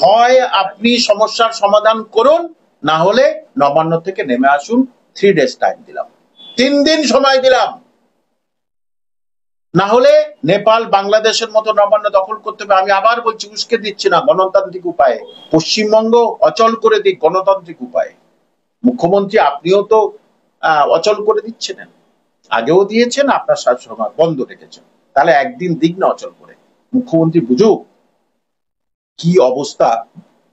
হয় আপনি সমস্যার সমাধান করুন, না হলে নবান্ন থেকে নেমে আসুন। 3 days টাইম দিলাম, 3 দিন সময় দিলাম। না হলে নেপাল বাংলাদেশের মতো নবান্ন দখল করতে হবে। আমি আবার বলছি, উস্কে দিচ্ছি না, গণতান্ত্রিক উপায়ে পশ্চিমবঙ্গ অচল করে দিক গণতান্ত্রিক উপায়ে। মুখ্যমন্ত্রী আপনিও তো অচল করে দিচ্ছেন, আগেও দিয়েছেন, আপনার শাসনভার বন্ধ রেখেছেন, তাহলে একদিন দিক না অচল করে। মুখ্যমন্ত্রী বুঝুক কি অবস্থা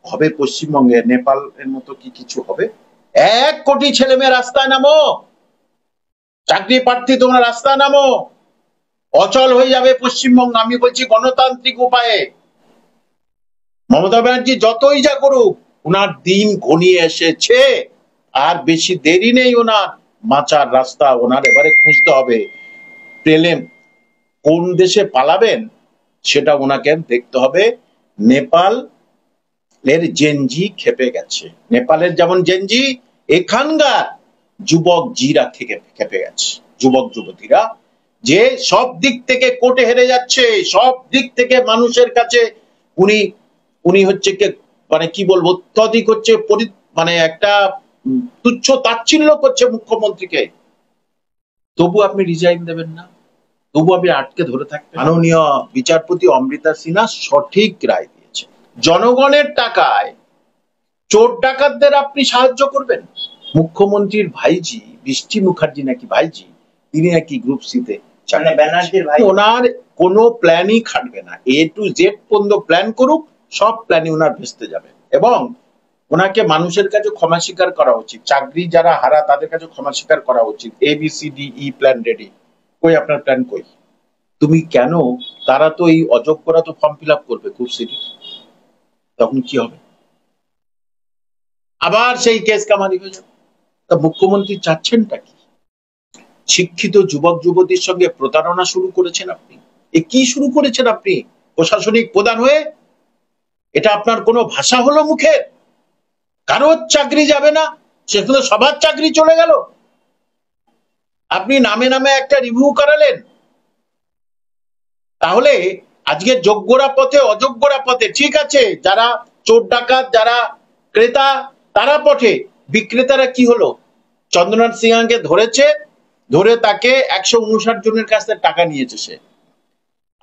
হবে পশ্চিমবঙ্গে। নেপালের মতো কি কিছু হবে? 1 কোটি ছেলে মেয়ে রাস্তায় নামো, চাকরি প্রার্থী তোমরা রাস্তায় নামো, অচল হয়ে যাবে পশ্চিমবঙ্গ। আমি বলছি গণতান্ত্রিক উপায়ে। মমতা ব্যানার্জি যতই যা করুক, ওনার দিন ঘনিয়ে এসেছে, আর বেশি দেরি নেই। ওনার বাঁচার রাস্তা ওনার এবারে খুঁজতে হবে। পেলেন কোন দেশে পালাবেন সেটা ওনাকে দেখতে হবে। নেপাল এর জেনজি খেপে গেছে, নেপালের যেমন জেনজি, এখানকার যুবক জিরা থেকে খেপে গেছে। যুবক যুবতীরা যে সব দিক থেকে কোর্টে হেরে যাচ্ছে, সব দিক থেকে মানুষের কাছে উনি উনি হচ্ছে মানে কি বলবো, অত্যধিক হচ্ছে, মানে একটা তুচ্ছ তাচ্ছিল্য করছে মুখ্যমন্ত্রীকে। তবু আপনি রিজাইন দেবেন না, তবু আপনি আটকে ধরে থাকবেন। মাননীয় বিচারপতি অমৃতা সিনহা সঠিক রায় দিয়েছে। জনগণের টাকায় চোর ডাকাতদের আপনি সাহায্য করবেন? মুখ্যমন্ত্রীর ভাইজি বৃষ্টি মুখার্জি নাকি ভাইজি, তিনি নাকি গ্রুপ সিতে, ব্যানার্জির ভাই, ওনার কোনো প্ল্যানই খাটবে না। A to Z পর্যন্ত প্ল্যান করুক, সব প্ল্যানই ওনার ভেস্তে যাবে। এবং ওনাকে মানুষের কাছে ক্ষমা স্বীকার করা উচিত। চাকরি যারা হারা তাদের কাছে ক্ষমা স্বীকার করা উচিত। ABCDE প্ল্যান রেডি, কই আপনার প্ল্যান কই? তুমি কেন? তারা তো এই অযোগ্যরা তো ফর্ম ফিল আপ করবে গ্রুপ সিটি, তখন কি হবে? আবার সেই কেস কামারি হয়ে যাবে। তা মুখ্যমন্ত্রী চাচ্ছেনটা কি? শিক্ষিত যুবক যুবতীর সঙ্গে প্রতারণা শুরু করেছেন আপনি। এ কি শুরু করেছেন আপনি প্রশাসনিক প্রধান হয়ে? এটা আপনার কোনো ভাষা হলো মুখে? কারোর চাকরি যাবে না, সেখানে সবার চাকরি চলে গেল। আপনি নামে নামে একটা রিভিউ করালেন। তাহলে আজকে যোগ্যরা পথে অযোগ্যরা পথে, ঠিক আছে, যারা চোর ডাকাত, যারা ক্রেতা তারা পথে, বিক্রেতারা কি হলো? চন্দ্রনাথ সিনহাকে ধরেছে, ধরে তাকে 159 জনের কাছ থেকে টাকা নিয়েছে, সে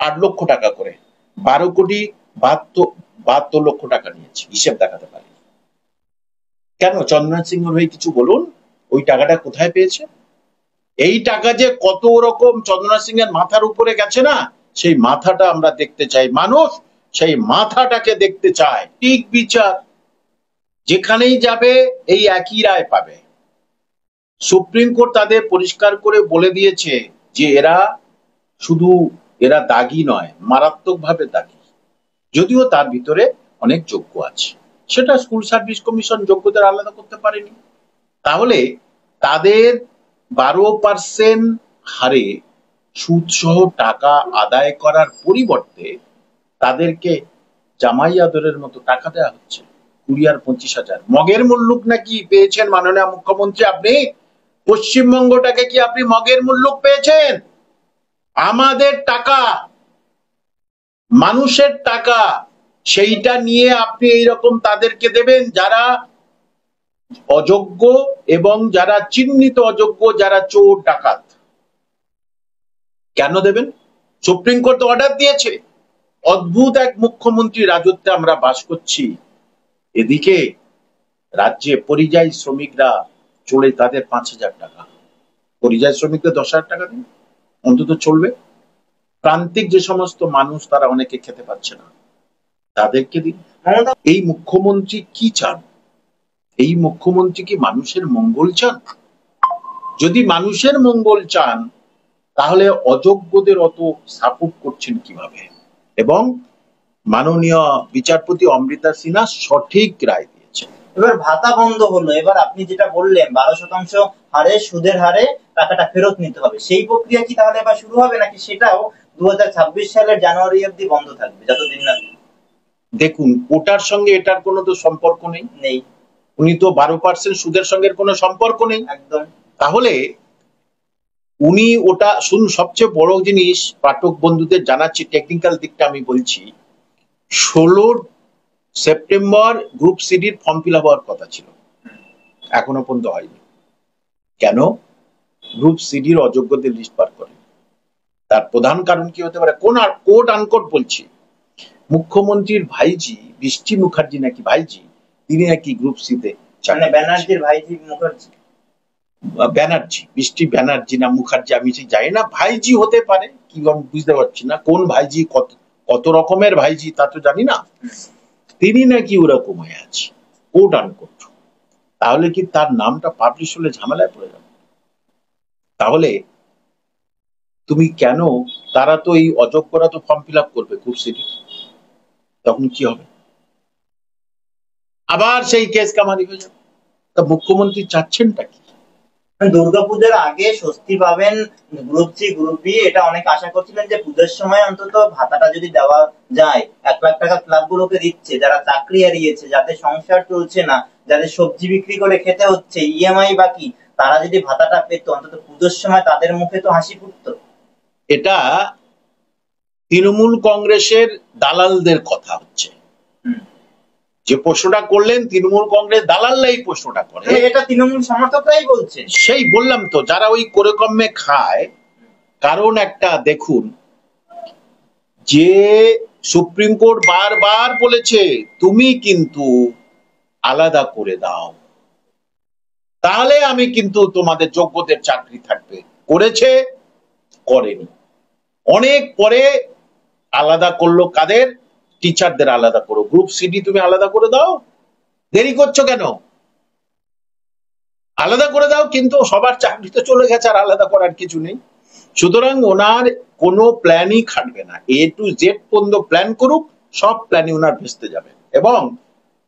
8 লক্ষ টাকা করে, 12 কোটি 72 লক্ষ টাকা নিয়েছে, হিসেব দেখাতে পারি। কেন? চন্দ্রনাথ সিনহার হয়ে কিছু বলুন, ওই টাকাটা কোথায় পেয়েছে? এই টাকা যে কত রকম চন্দ্রনাথ সিংহের মাথার উপরে গেছে না, সেই মাথাটা আমরা দেখতে চাই। মানুষ সেই মাথাটাকে দেখতে চায়। ঠিক বিচার যেখানেই যাবে এই একই রায় পাবে। সুপ্রিম কোর্ট তাদের পরিষ্কার করে বলে দিয়েছে যে এরা দাগী নয়, মারাত্মকভাবে দাগী। যদিও তার ভিতরে অনেক যোগ্য আছে, সেটা স্কুল সার্ভিস কমিশন যোগ্যদের আলাদা করতে পারেনি। তাহলে তাদের 12% হারে সুদ সহ টাকা আদায় করার পরিবর্তে তাদেরকে জামাই আদরের মতো টাকা দেওয়া হচ্ছে, 20 আর 25,000। মগের মুল্লুক নাকি পেয়েছেন মাননীয় মুখ্যমন্ত্রী আপনি? পশ্চিমবঙ্গটাকে কি আপনি মগের মুল্লুক পেয়েছেন? আমাদের টাকা, মানুষের টাকা, সেইটা নিয়ে আপনি এইরকম তাদেরকে দেবেন যারা অযোগ্য এবং যারা চিহ্নিত অযোগ্য, যারা চোর ডাকাত। কেন দেবেন? সুপ্রিম কোর্ট অর্ডার দিয়েছে। অদ্ভুত এক মুখ্যমন্ত্রী রাজত্বে আমরা বাস করছি। এদিকে রাজ্যে পরিযায়ী শ্রমিকরা চলে, তাদের 5,000 টাকা, পরিযায়ী শ্রমিকদের 10,000 টাকা দিন, অন্তত চলবে। প্রান্তিক যে সমস্ত মানুষ তারা অনেকে খেতে পাচ্ছে না, তাদেরকে দিন। এই মুখ্যমন্ত্রী কি চান? এই মুখ্যমন্ত্রী কি মানুষের মঙ্গল চান? যদি মানুষের মঙ্গল চান তাহলে অযোগ্যদের অত সাপোর্ট করছেন কিভাবে? এবং মাননীয় বিচারপতি অমৃতা সিনহা সঠিক রায় দিয়েছে। এবার ভাতা বন্ধ হলো, এবার আপনি যেটা বললেন 12% হারে, সুদের হারে টাকাটা ফেরত নিতে হবে, সেই প্রক্রিয়া কি তাহলে এবার শুরু হবে, নাকি সেটাও 2026 সালের জানুয়ারি অবধি বন্ধ থাকবে, যতদিন না? দেখুন, ওটার সঙ্গে এটার কোনো তো সম্পর্ক নেই। উনি তো 12% সুদের সঙ্গে কোনো সম্পর্ক নেই একদম। তাহলে উনি ওটা শুনুন, সবচেয়ে বড় জিনিস পাঠক বন্ধুদের জানাচ্ছি, টেকনিক্যাল দিকটা আমি বলছি। সেপ্টেম্বর গ্রুপ সিডির ফর্ম ফিল আপ হওয়ার কথা ছিল, এখনো পর্যন্ত হয়নি। কেন? গ্রুপ সিডির অযোগ্যদের লিস্ট বার করে। তার প্রধান কারণ কি হতে পারে? কোট আনকোট বলছি, মুখ্যমন্ত্রীর ভাইজি বৃষ্টি মুখার্জি নাকি ভাইজি, তিনি নাকি গ্রুপ সিতে, মানে ব্যানার্জির ভাইজি মুখার্জি, ব্যানার্জি, বৃষ্টি ব্যানার্জি না মুখার্জি আমি ঠিক জানি না, ভাইজি হতে পারে কি আমি বুঝতে পারছি না, কোন ভাইজি, কত রকমের ভাইজি তা তো জানি না, তিনি নাকি ওরকম হয়ে আছে কোট আনকোট। তাহলে কি তার নামটা পাবলিশ হলে ঝামেলায় পড়ে যাবে? তাহলে তুমি কেন, তারা তো এই অযোগ্যরা তো ফর্ম ফিল আপ করবে গ্রুপ সিটি, তখন কি হবে? আবার সেই কেস কামারি হয়ে যাবে। তা মুখ্যমন্ত্রী চাচ্ছেনটা কি? দুর্গাপূজার আগে স্বস্তি পাবেন গ্রুপ সি গ্রুপ বি, এটা অনেক আশা করছিলেন যে পুজোর সময় অন্তত ভাতাটা যদি দেওয়া যায়। 1 লাখ টাকা ক্লাবগুলোকে দিচ্ছে, যারা চাকরি হারিয়েছে, যাদের সংসার চলছে না, যাদের সবজি বিক্রি করে খেতে হচ্ছে, ইএমআই বাকি, তারা যদি ভাতাটা পেত অন্তত পুজোর সময় তাদের মুখে তো হাসি ফুটতো। এটা তৃণমূল কংগ্রেসের দালালদের কথা হচ্ছে। যে প্রশ্নটা করলেন তৃণমূল কংগ্রেস দালালরাই প্রশ্নটা করে, এটা তৃণমূল সমর্থকরাই বলছে। সেই বললাম তো, যারা ওই করে কমে খায়। কারণ একটা দেখুন, যে সুপ্রিম কোর্ট বারবার বলেছে তুমি কিন্তু আলাদা করে দাও, তাহলে আমি কিন্তু তোমাদের যোগ্যদের চাকরি থাকবে, করেছে, করেনি। অনেক পরে আলাদা করলো কাদের? টিচারদের আলাদা করো, গ্রুপ সিডি তুমি আলাদা করে দাও, দেরি করছো কেন? আলাদা করে দাও, কিন্তু সবার চাকরি তো চলে গেছে, আর আলাদা করার কিছু নেই। সুতরাং ওনার কোনো প্ল্যানই খাটবে না, এ টু জেড পর্যন্ত প্ল্যান করুক, সব প্ল্যানই ওনার ভেস্তে যাবে। এবং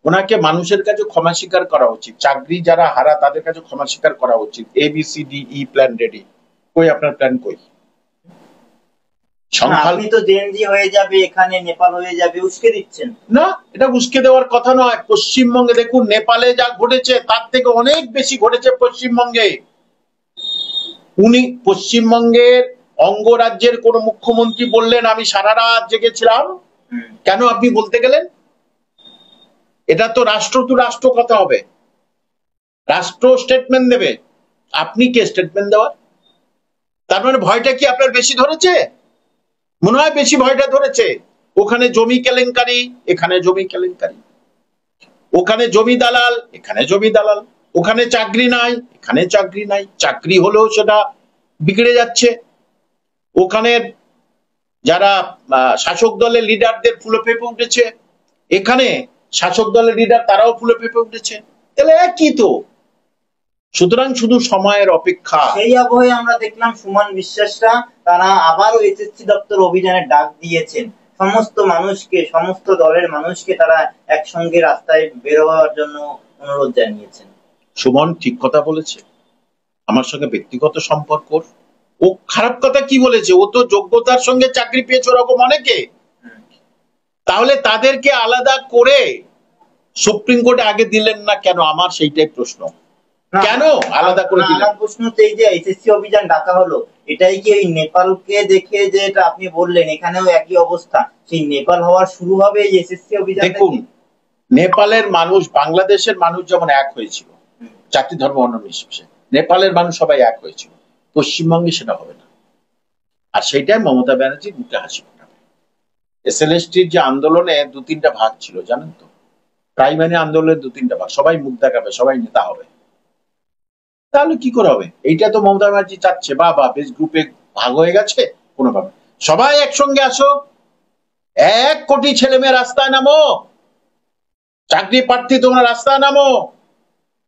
ওনাকে মানুষের কাছে ক্ষমা স্বীকার করা উচিত, চাকরি যারা হারা তাদের কাছে ক্ষমা স্বীকার করা উচিত। ABCDE প্ল্যান রেডি, কই আপনার প্ল্যান কই? আপনি তো জেএনজি হয়ে যাবে, এখানে নেপাল হয়ে যাবে, উস্কে দিচ্ছেন। না, এটা উস্কে দেওয়ার কথা নয়। পশ্চিমবঙ্গে দেখুন, নেপালে যা ঘটেছে তার থেকে অনেক বেশি ঘটেছে পশ্চিমবঙ্গে। উনি পশ্চিমবঙ্গের অঙ্গরাজ্যের কোন মুখ্যমন্ত্রী বললেন আমি সারা রাত জেগেছিলাম? কেন আপনি বলতে গেলেন? এটা তো রাষ্ট্র টু রাষ্ট্র কথা হবে, রাষ্ট্র স্টেটমেন্ট দেবে, আপনি কে স্টেটমেন্ট দেওয়ার? তার মানে ভয়টা কি আপনার বেশি ধরেছে? মনে হয় বেশি ভয়টা ধরেছে। ওখানে জমি কেলেঙ্কারি, এখানে জমি কেলেঙ্কারি, ওখানে জমি দালাল, এখানে জমি দালাল, ওখানে চাকরি নাই, এখানে চাকরি নাই, চাকরি হলেও সেটা বিগড়ে যাচ্ছে। ওখানে যারা শাসক দলের লিডারদের ফুলে ফেপে উঠেছে, এখানে শাসক দলের লিডার তারাও ফুলে ফেপে উঠেছে, তাহলে একই তো। সুতরাং শুধু সময়ের অপেক্ষা। সেই আবহে আমরা দেখলাম সুমন বিশ্বাসরা তারা আবারও এসএসসি দপ্তর অভিযানের ডাক দিয়েছেন, সমস্ত মানুষকে, সমস্ত দলের মানুষকে তারা একসঙ্গে রাস্তায় বের হওয়ার জন্য অনুরোধ জানিয়েছেন। সুমন ঠিক কথা বলেছে, আমার সঙ্গে ব্যক্তিগত সম্পর্ক। ও খারাপ কথা কি বলেছে? ও তো যোগ্যতার সঙ্গে চাকরি পেয়েছে ওরকম অনেকে, তাহলে তাদেরকে আলাদা করে সুপ্রিম কোর্টে আগে দিলেন না কেন? আমার সেইটাই প্রশ্ন, কেন আলাদা করে দিলেন? আমার প্রশ্ন হচ্ছে এই যে এসএসসি অভিযান ডাকা হলো, এটাই কি এই নেপালকে দেখে যে এটা আপনি বললেন এখানেও একই অবস্থা, সেই নেপাল হওয়ার শুরু হবে এই এসএসসি অভিযান? দেখুন, নেপালের মানুষ বাংলাদেশের মানুষ যেমন এক হয়েছিল জাতি ধর্ম অন্য নির্বিশেষে, নেপালের মানুষ সবাই এক হয়েছিল, পশ্চিমবঙ্গে সেটা হবে না। আর সেইটাই মমতা ব্যানার্জির মুখে হাসি ফোটাবে। SLSTর যে আন্দোলনে 2-3টা ভাগ ছিল জানেন তো, প্রাইমারি আন্দোলনের 2-3টা ভাগ, সবাই মুখ দেখাবে, সবাই নেতা হবে, তাহলে কি করে হবে? এইটা তো মমতা ব্যানার্জি চাচ্ছে। বা বেশ গ্রুপে ভাগ হয়ে গেছে, কোনোভাবে সবাই একসঙ্গে আসো, 1 কোটি ছেলে মেয়ে রাস্তায় নামো, চাকরি প্রার্থী তোমরা রাস্তায় নামো,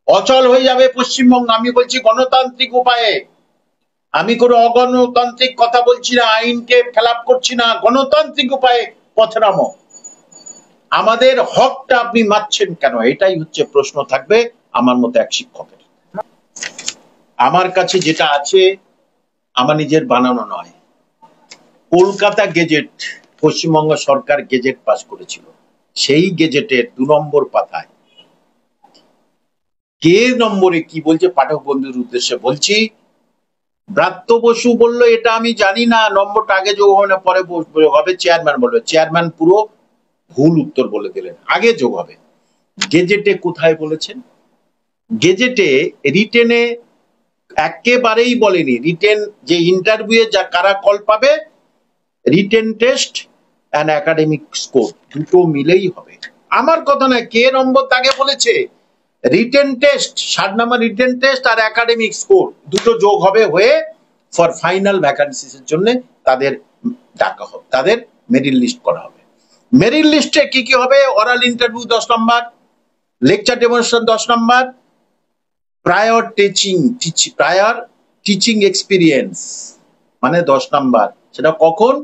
অচল হয়ে যাবে পশ্চিমবঙ্গ। আমি বলছি গণতান্ত্রিক উপায়ে, আমি কোনো অগণতান্ত্রিক কথা বলছি না, আইনকে খেলাপ করছি না, গণতান্ত্রিক উপায়ে পথে নামো। আমাদের হকটা আপনি মারছেন কেন? এটাই হচ্ছে প্রশ্ন থাকবে আমার মতো এক শিক্ষকের। আমার কাছে যেটা আছে আমার নিজের বানানো নয়, কলকাতা গেজেট, পশ্চিমবঙ্গ সরকার গেজেট পাস করেছিল, সেই গেজেটের 2 নম্বর পাতায় কে নম্বরে কি বলছে পাঠক বন্ধুর উদ্দেশ্যে বলছি। ব্রাত্য বসু বলল এটা আমি জানি না, নম্বরটা আগে যোগ হবে না পরে হবে, চেয়ারম্যান বলবে, চেয়ারম্যান পুরো ভুল উত্তর বলে দিলেন। আগে যোগ হবে। গেজেটে কোথায় বলেছেন? গেজেটে রিটেনে একেবারেই বলেনি। রিটেন যে ইন্টারভিউ যা কারা কল পাবে, written test and academic score দুটো মিলেই হবে। আমার কথা না, কে নম্বর তাকে বলেছে রিটেন টেস্ট, 60 নম্বর রিটেন টেস্ট আর একাডেমিক স্কোর দুটো যোগ হবে, হয়ে ফর ফাইনাল ভ্যাকান্সিস এর জন্য তাদের ডাকা হবে, তাদের মেরিট লিস্ট করা হবে। মেরিট লিস্টে কি কি হবে? ওরাল ইন্টারভিউ 10 নম্বর, লেকচার ডেমনস্ট্রেশন 10 নম্বর, প্রায়র টিচিং এক্সপিরিয়েন্স মানে 10 নম্বর। সেটা কখন?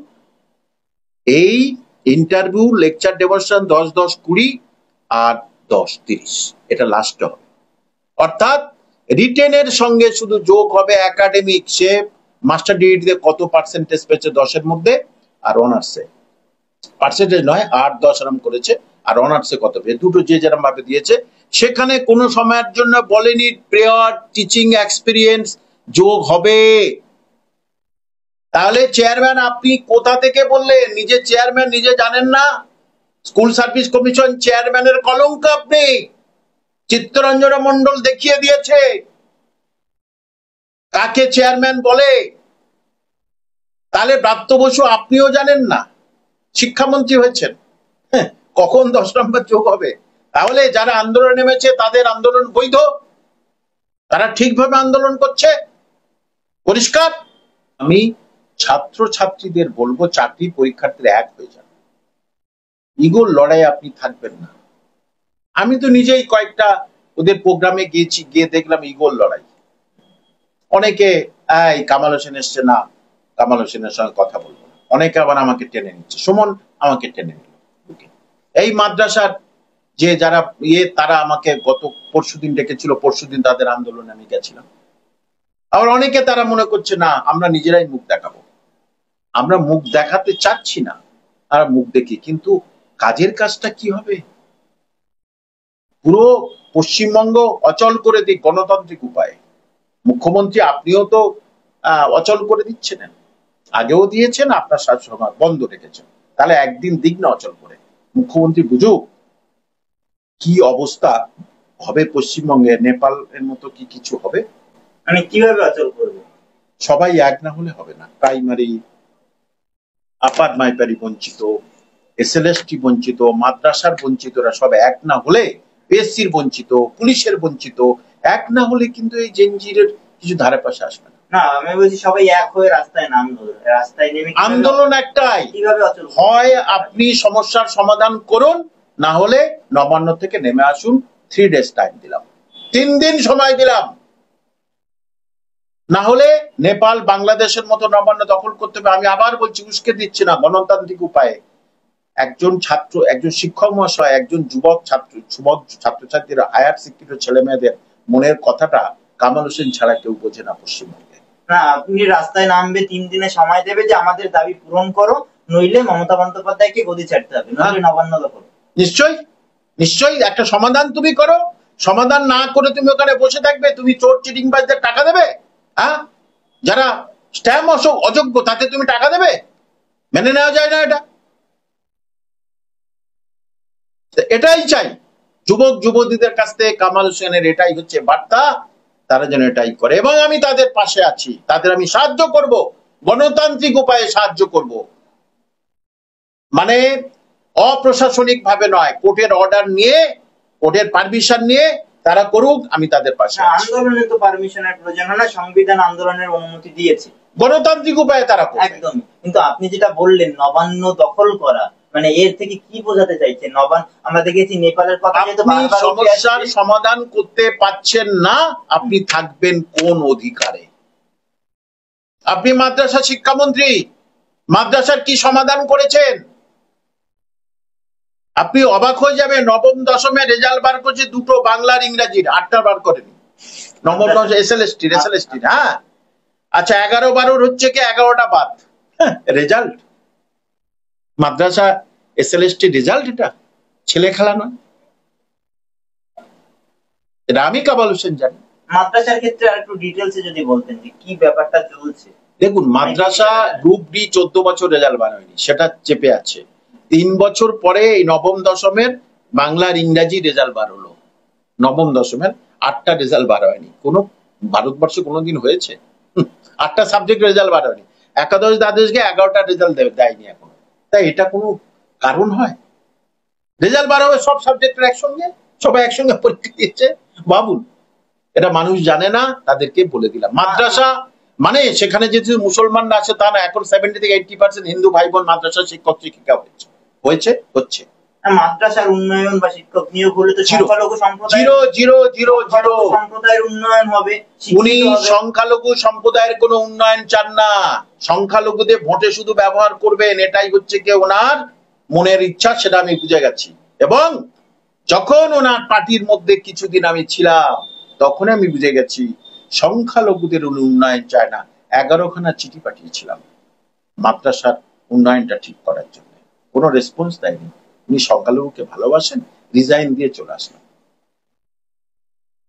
এই ইন্টারভিউ, লেকচার ডেমনস্ট্রেশন 10, 10, 20 আর 10, 30, এটা লাস্ট হবে। অর্থাৎ রিটেনের সঙ্গে শুধু যোগ হবে একাডেমিক, সে মাস্টার ডিগ্রিতে কত পার্সেন্টেজ পেয়েছে 10-এর মধ্যে, আর অনার্সে পার্সেন্টেজ নয় 8-10 এরম করেছে, আর অনার্সে কত পেয়েছে, দুটো যে যেরকম ভাবে দিয়েছে। সেখানে কোনো সময়ের জন্য বলেনি প্রেয়ার টিচিং এক্সপিরিয়েন্স যোগ হবে। তাহলে চেয়ারম্যান আপনি কোথা থেকে বললেন? নিজে চেয়ারম্যান নিজে জানেন না? স্কুল সার্ভিস কমিশন চেয়ারম্যানের কলঙ্ক আপনি। চিত্তরঞ্জন মন্ডল দেখিয়ে দিয়েছে কাকে চেয়ারম্যান বলে। তাহলে ব্রাত্য বসু আপনিও জানেন না, শিক্ষামন্ত্রী হয়েছেন, কখন 10 নম্বর যোগ হবে? তাহলে যারা আন্দোলন নেমেছে তাদের আন্দোলন বৈধ, তারা ঠিকভাবে আন্দোলন করছে, পরিষ্কার। আমি ছাত্র ছাত্রীদের বলবো, চাকরি পরীক্ষার্থীরা এক হয়ে যান, ইগোর লড়াই আপনি থাকবেন না। আমি তো নিজেই কয়েকটা ওদের প্রোগ্রামে গিয়েছি, গিয়ে দেখলাম ইগোর লড়াই। অনেকে এই কামাল হোসেন এসছে না, কামাল হোসেনের সঙ্গে কথা বলবো না, অনেকে আবার আমাকে টেনে নিচ্ছে, সুমন আমাকে টেনে নিল। এই মাদ্রাসার যে যারা তারা আমাকে গত পরশুদিন ডেকেছিল, পরশুদিন তাদের আন্দোলনে আমি গেছিলাম। আবার অনেকে তারা মনে করছে না আমরা নিজেরাই মুখ দেখাবো। আমরা মুখ দেখাতে চাচ্ছি না, আর মুখ দেখি, কিন্তু কাজের কাজটা কি হবে? পুরো পশ্চিমবঙ্গ অচল করে দিক গণতান্ত্রিক উপায়ে। মুখ্যমন্ত্রী আপনিও তো অচল করে দিচ্ছেন, আগেও দিয়েছেন, আপনার শাসনভার বন্ধ রেখেছেন। তাহলে একদিন দিক না অচল করে, মুখ্যমন্ত্রী বুঝুক কি অবস্থা হবে পশ্চিমবঙ্গে। নেপাল এর মতো কি কিছু হবে? মানে কিভাবে অচল করবে? সবাই এক না হলে হবে না। প্রাইমারি, আপার প্রাইমারি বঞ্চিত, এসএলএসটি বঞ্চিত, মাদ্রাসার বঞ্চিতরা সব এক না হলে, পিএসসির বঞ্চিত, পুলিশের বঞ্চিত, এক না হলে কিন্তু এই জেনজিরের কিছু ধারে পাশে আসবে না। না, আমি বলছি সবাই এক হয়ে রাস্তায় নামলো, রাস্তায় নেমে আন্দোলন একটাই, কিভাবে অচল? হয় আপনি সমস্যার সমাধান করুন, না হলে নবান্ন থেকে নেমে আসুন। 3 days টাইম দিলাম, 3 দিন সময় দিলাম, না হলে নেপাল বাংলাদেশের মতো নবান্ন দখল করতে হবে। আমি আবার বলছি, উস্কে দিচ্ছি না, গণতান্ত্রিক উপায়ে। একজন ছাত্র, একজন শিক্ষক মহাশয়, একজন যুবক ছাত্রছাত্রীরা, হায়ার শিক্ষিত ছেলে মেয়েদের মনের কথাটা কামাল হোসেন ছাড়া কেউ বোঝে না পশ্চিমবঙ্গে। না, আপনি রাস্তায় নামবে, 3 দিনে সময় দেবে যে আমাদের দাবি পূরণ করো, নইলে মমতা বন্দ্যোপাধ্যায়কে গদি ছাড়তে হবে, নইলে নবান্ন দখল। নিশ্চয়ই নিশ্চয়ই একটা সমাধান তুমি করো। সমাধান না করে তুমি ওখানে বসে থাকবে? তুমি চোর চিটিংবাজদের টাকা দেবে? হ্যাঁ, যারা স্ট্যাম্প অযোগ্য তাতে তুমি টাকা দেবে? মেনে নেওয়া যায় না এটা। এটাই চাই যুবক যুবতীদের কাছ থেকে। কামাল হোসেনের এটাই হচ্ছে বার্তা, তারা যেন এটাই করে, এবং আমি তাদের পাশে আছি, তাদের আমি সাহায্য করব, গণতান্ত্রিক উপায়ে সাহায্য করব। মানে অপ্রশাসনিক ভাবে নয়, কোর্টের অর্ডার নিয়ে, কোর্টের পারমিশন নিয়ে তারা করুক, আমি তাদের পাশে আছি। আন্দোলনে তো পারমিশনের প্রয়োজন হয় না, সংবিধান আন্দোলনের অনুমতি দিয়েছে, গণতান্ত্রিক উপায়ে তারা করবে। একদম। কিন্তু আপনি যেটা বললেন নবান্ন দখল করা, মানে এর থেকে কি বোঝাতে চাইছেন? নবান্ন, আমরা দেখেছি নেপালের কথা, আপনি সমস্যার সমাধান করতে পারছেন না, আপনি থাকবেন কোন অধিকারে? আপনি মাদ্রাসা শিক্ষামন্ত্রী, মাদ্রাসার কি সমাধান করেছেন? আপনি অবাক হয়ে যাবেন, নবম দশমের রেজাল্ট বার করছে দুটো, বাংলার ইংরাজির, 8টা বার করেনি। নবম দশম এসএলএসটি, হ্যাঁ আচ্ছা, 11-12 হচ্ছে কি 11টা বাদ রেজাল্ট। মাদ্রাসা এসএলএসটি রেজাল্ট, এটা ছেলে খেলা নয়। এটা আমি কামাল হোসেন জানি। মাদ্রাসার ক্ষেত্রে আর একটু ডিটেইলসে যদি বলতেন যে কি ব্যাপারটা চলছে। দেখুন, মাদ্রাসা গ্রুপ ডি 14 বছর রেজাল্ট বার হয়নি, সেটা চেপে আছে। 3 বছর পরে এই নবম দশমের বাংলার ইংরাজি রেজাল্ট বার হলো। নবম দশমের 8টা রেজাল্ট বার হয়নি। কোনো ভারতবর্ষে কোনোদিন হয়েছে? 8টা সাবজেক্ট রেজাল্ট বার হয়নি। একাদশ দ্বাদশকে 11টা রেজাল্ট দেয়নি এখনো। তাই এটা কোনো কারণ হয়? রেজাল্ট বার হবে সব সাবজেক্টের একসঙ্গে, সবাই একসঙ্গে পরীক্ষা দিয়েছে। ভাবুন, এটা মানুষ জানে না, তাদেরকে বলে দিলাম। মাদ্রাসা মানে সেখানে যেহেতু মুসলমান না আছে তা না, এখন 70 থেকে 80% হিন্দু ভাই বোন মাদ্রাসা শিক্ষক শিক্ষিকা হচ্ছে। মাদ্রাসার উন্নয়ন বা শিক্ষক নিয়োগ হলে তো সংখ্যালঘু সম্প্রদায় সম্প্রদায়ের উন্নয়ন হবে। উনি সংখ্যালঘু সম্প্রদায়ের কোনো উন্নয়ন চান না, সংখ্যালঘুদের ভোটে শুধু ব্যবহার করবেন, এটাই হচ্ছে কি ওনার মনের ইচ্ছা, সেটা আমি বুঝে গেছি। এবং যখন ওনার পার্টির মধ্যে কিছুদিন আমি ছিলাম, তখন আমি বুঝে গেছি সংখ্যালঘুদের উনি উন্নয়ন চায় না। 11খানা চিঠি পাঠিয়েছিলাম মাদ্রাসার উন্নয়নটা ঠিক করার জন্য, কোনো রেসপন্স দেয়নি। উনি সংখ্যালঘুকে ভালোবাসেন, রিজাইন দিয়ে চলে আসলাম।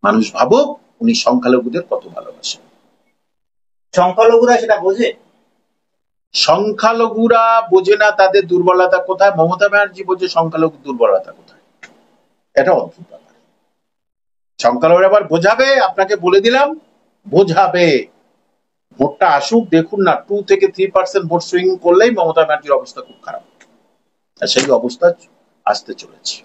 মানুষ ভাবুক উনি সংখ্যালঘুদের কত ভালোবাসেন। সংখ্যালঘুরা সেটা বোঝে? সংখ্যালঘুরা বোঝে না তাদের দুর্বলতা কোথায়। মমতা ব্যানার্জি বোঝে সংখ্যালঘুর দুর্বলতা কোথায়। এটা অদ্ভুত ব্যাপার। সংখ্যালঘুরা আবার বোঝাবে, আপনাকে বলে দিলাম, বোঝাবে। ভোটটা আসুক, দেখুন না, 2 থেকে 3% ভোট সুইং করলেই মমতা ব্যানার্জির অবস্থা খুব খারাপ। আর সেই অবস্থা আসতে চলেছে।